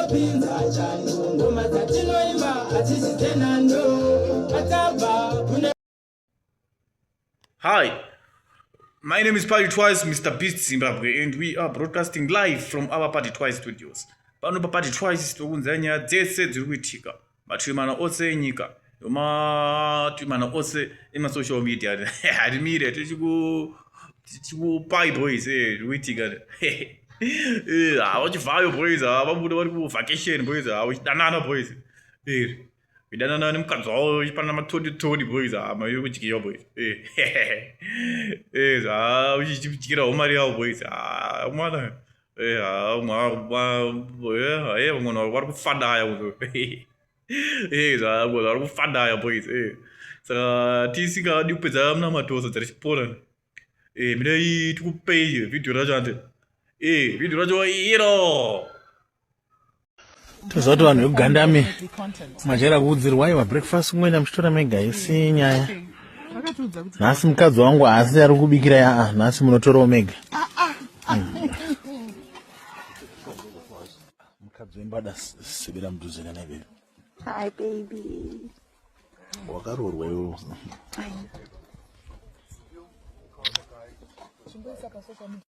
Hi, my name is Party Twice, Mr. Beast Zimbabwe, and we are broadcasting live from our Party Twice studios. Pano pa Party Twice tokunza nyaya dzese dziri kuitika matwimana ose enyika matwimana ose social media adimire tichikupai boys kuitika Chivayo boys vabuda vari kuvacation boys chidanana boys vidanana nemukadzi wavo chipana matodi boys mayo kudyiwa boys uchidyirawo mari yavo boys mwana vamwe vari kufadaya vari kufadaya boys saka tisingadi kupedza munamatoso dzari chipona midai tikupei vhidhiyo racho ande vhidhiyo racho iro tozoti vanhu vekugandami majera kuudzirwa aiwa breakfast kumwenda muchitora mega isi nyaya nhasi mukadzi wangu haasi ari kubikira nhasi munotorawo mega mukadzi wembada sebera mudhuze kana iveyo. Hi baby. Wakaroorwa iwo.